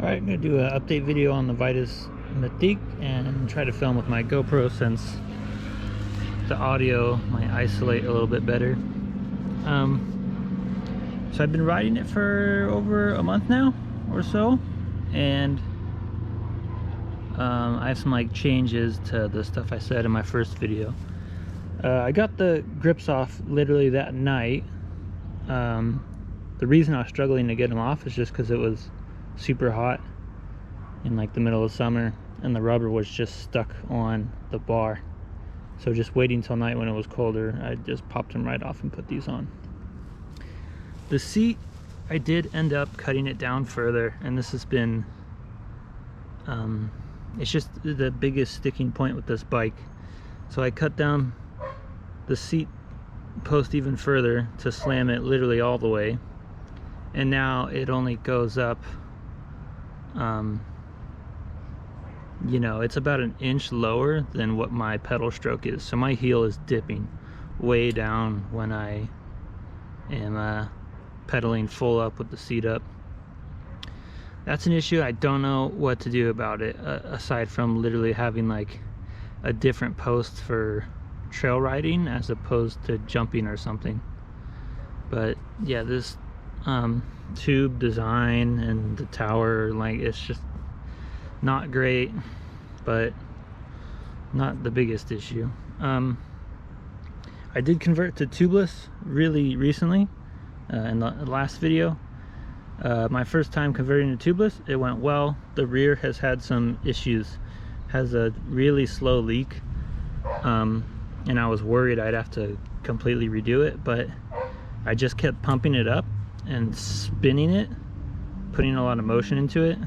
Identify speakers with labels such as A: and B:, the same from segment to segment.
A: Alright, I'm going to do an update video on the Vitus Mythique and try to film with my GoPro since the audio might isolate a little bit better. So I've been riding it for over a month now or so, and I have some like changes to the stuff I said in my first video. I got the grips off literally that night. The reason I was struggling to get them off is just because it was super hot in like the middle of summer and the rubber was just stuck on the bar. So just waiting till night when it was colder, I just popped them right off and put these on. The seat, I did end up cutting it down further, and this has been it's just the biggest sticking point with this bike. So I cut down the seat post even further to slam it literally all the way, and now it only goes up you know, it's about an inch lower than what my pedal stroke is, so my heel is dipping way down when I am pedaling full up with the seat up. That's an issue. I don't know what to do about it, aside from literally having like a different post for trail riding as opposed to jumping or something. But yeah, this tube design and the tower, like, it's just not great, but not the biggest issue. I did convert to tubeless really recently in the last video. My first time converting to tubeless, it went well. The rear has had some issues, has a really slow leak, and I was worried I'd have to completely redo it, but I just kept pumping it up and spinning it, putting a lot of motion into it,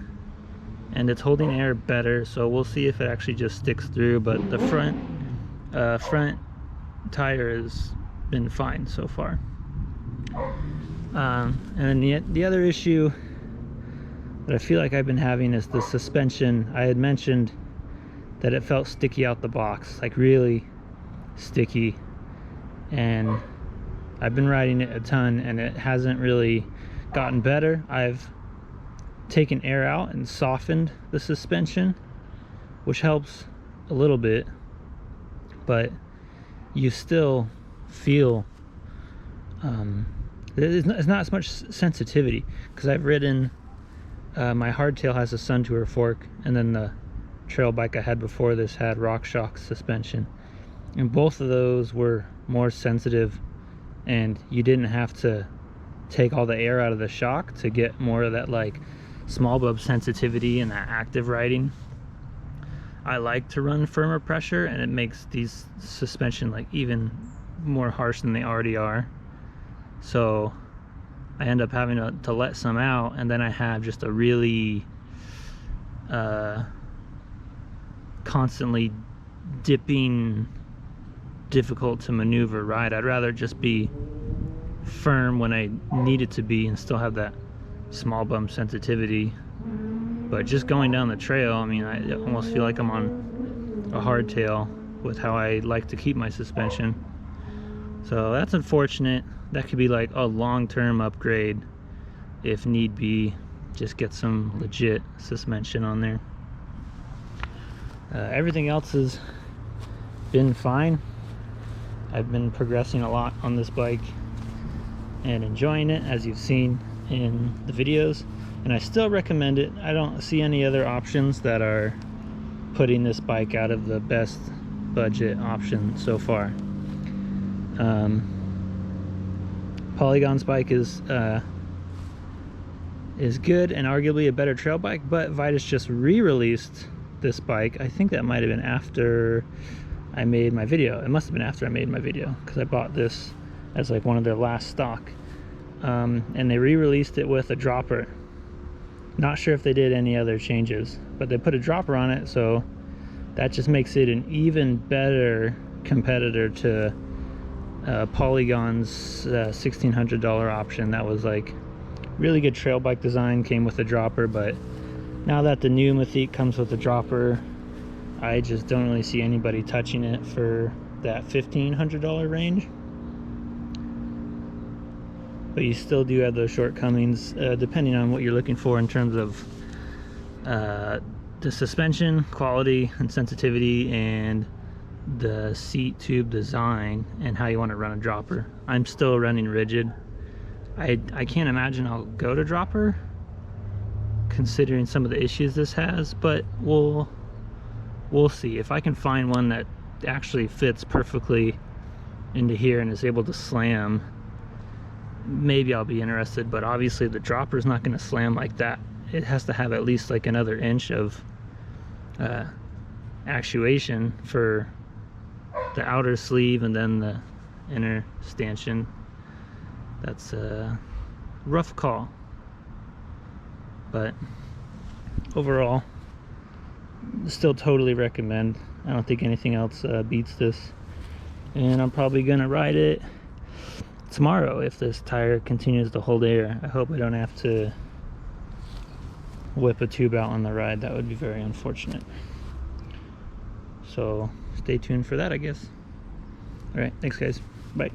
A: and it's holding air better, so we'll see if it actually just sticks through. But the front tire has been fine so far. And then the other issue that I feel like I've been having is the suspension. I had mentioned that it felt sticky out the box, like really sticky, and I've been riding it a ton and it hasn't really gotten better. I've taken air out and softened the suspension, which helps a little bit, but you still feel it's not as much sensitivity, because I've ridden my hardtail has a Suntour fork, and then the trail bike I had before this had RockShox suspension, and both of those were more sensitive, and you didn't have to take all the air out of the shock to get more of that like small bub sensitivity and that active riding. I like to run firmer pressure, and it makes these suspension like even more harsh than they already are. So I end up having to let some out, and then I have just a really constantly dipping, difficult to maneuver ride. I'd rather just be firm when I need it to be and still have that small bump sensitivity. But just going down the trail, I mean, I almost feel like I'm on a hardtail with how I like to keep my suspension. So that's unfortunate. That could be like a long-term upgrade if need be. Just get some legit suspension on there. Everything else has been fine. I've been progressing a lot on this bike and enjoying it, as you've seen in the videos, and I still recommend it. I don't see any other options that are putting this bike out of the best budget option so far. Polygon's bike is good and arguably a better trail bike, but Vitus just re-released this bike. I think that might have been after I made my video. It must have been after I made my video, because I bought this as like one of their last stock. And they re-released it with a dropper. Not sure if they did any other changes, but they put a dropper on it, so that just makes it an even better competitor to Polygon's $1,600 option. That was like really good trail bike design, came with a dropper, but now that the new Mythique comes with a dropper, I just don't really see anybody touching it for that $1,500 range. But you still do have those shortcomings, depending on what you're looking for in terms of the suspension quality and sensitivity, and the seat tube design, and how you want to run a dropper. I'm still running rigid. I can't imagine I'll go to dropper considering some of the issues this has, but we'll see. If I can find one that actually fits perfectly into here and is able to slam, maybe I'll be interested. But obviously the dropper is not going to slam like that. It has to have at least like another inch of actuation for the outer sleeve and then the inner stanchion. That's a rough call, but overall still totally recommend. I don't think anything else beats this, and I'm probably gonna ride it tomorrow if this tire continues to hold air. I hope I don't have to whip a tube out on the ride. That would be very unfortunate. So stay tuned for that, I guess. All right, thanks guys, bye.